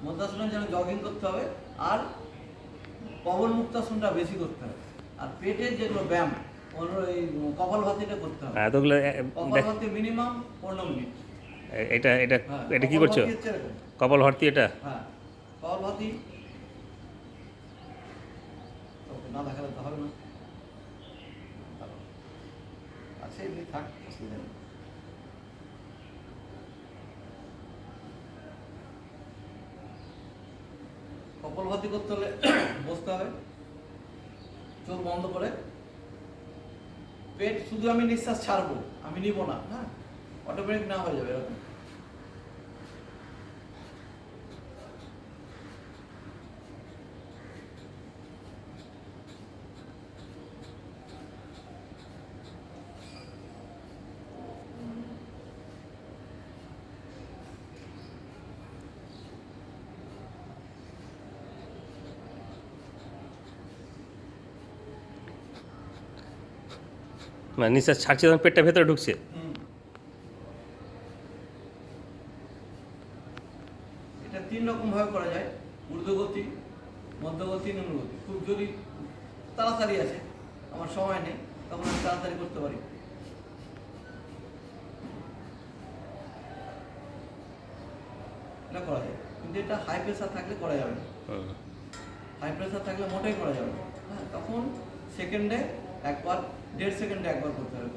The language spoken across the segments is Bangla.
মধ্যাসনের জন্য জগিং করতে হবে, আর পবন মুক্তাসনটা বেশি করতে হবে। আর পেটের যেগুলো ব্যায়াম, এই কপালভাতিটা করতে হবে। হ্যাঁ, এতগুলো কপালভাতি মিনিমাম 15 মিনিট। এটা এটা হ্যাঁ, এটা কি করছো? কপালভাতি হচ্ছে এরকম। কপাল ভর্তি এটা? হ্যাঁ, কপালভাতি না দেখালে তো হবে না। আচ্ছা, এমনি থাক, অসুবিধা নেই। কপালভাতি করতে হলে বসতে হবে, চোখ বন্ধ করে, পেট শুধু আমি নিঃশ্বাস ছাড়বো, আমি নিব না। হ্যাঁ, অটোমেটিক না হয়ে যাবে এরকম। মানে নিঃশ্বাস ছাড়ছে তখন পেটটা ভেতরে ঢুকছে? এটা 3 রকম ভাবে করা যায়, ঊর্ধ্বগতি, মধ্যগতি, নিম্নগতি। খুব যদি তাড়াতাড়ি আছে, আমার সময় নেই, তখন আমি তাড়াতাড়ি করতে পারি। এটা করা যায়, কিন্তু এটা হাই প্রেসার থাকলে করা যাবে না। হাই প্রেসার থাকলে মোটেই করা যাবে না। হ্যাঁ, তখন সেকেন্ডে একবার, 1.5 সেকেন্ডে একবার করতে হবে।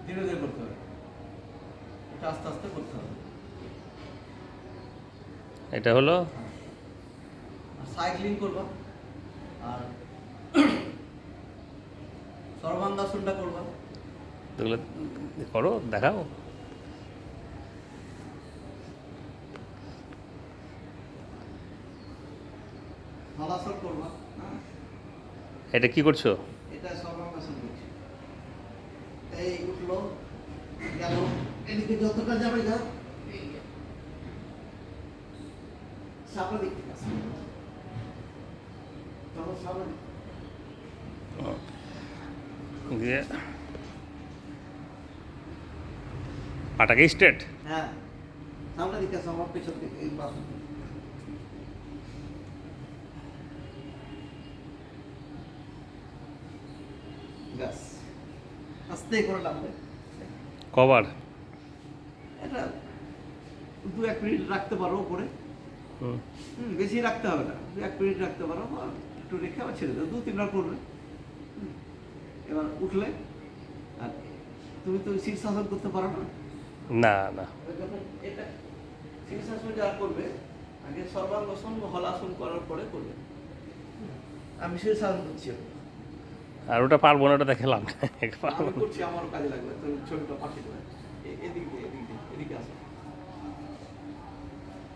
ধীরে ধীরে করতে হবে, এটা আস্তে আস্তে করতে হবে। এটা হলো সাইক্লিং করবা, আর সর্বাঙ্গাসনটা করবা। এগুলো করো, দেখাও। হলাসন করবা। হ্যাঁ, এটা কি করছো? এটা সর্বাঙ্গাসন করছি। এই উঠলো, গেল, এদিকে যতটা যাবে যাও, সামনে দিকে চলো, সামনে দিয়ে পাটাকে স্ট্রেট। হ্যাঁ, সামনে দিকে আসো, আমার পেছন দিকে, এই পাশে। ব্যাস, আস্তে করে নামবে। কবার? এটা 2-1 মিনিট রাখতে পারো উপরে। বেশি রাখতে হবে না, 2-1 মিনিট রাখতে পারো, আর একটু রেখে আবার ছেড়ে দাও, 2-3 বার করবে। এবার উঠলে, আর তুমি তো শীর্ষাসন করতে পারো না। না না, যখন এটা শীর্ষাসন যারা করবে, আগে সর্বাঙ্গাসন বা হলাসন করার পরে করবে। আমি শীর্ষাসন করছি, আর ওটা পারবো না, ওটা দেখালাম না। আমি করছি, আমার কাজে লাগবে। তো ছবিটা পাঠিয়ে দেবে, এদিক দিয়ে, এদিক দিয়ে, এদিকে আসো,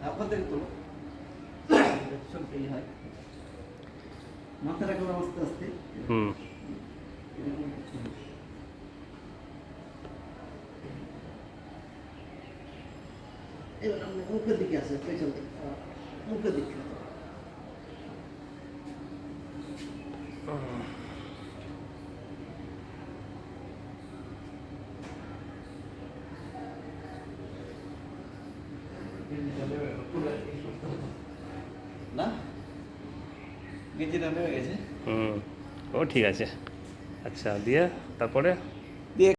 আপনাদের তোলো, ছবিটাই হয়। মাথা রাখলাম আস্তে আস্তে। এবার আপনি মুখের দিকে আসে, পেছন দিকে, মুখের দিকে। না, গেঞ্জিটা নেমে গেছে। ও ঠিক আছে। আচ্ছা, দিয়ে তারপরে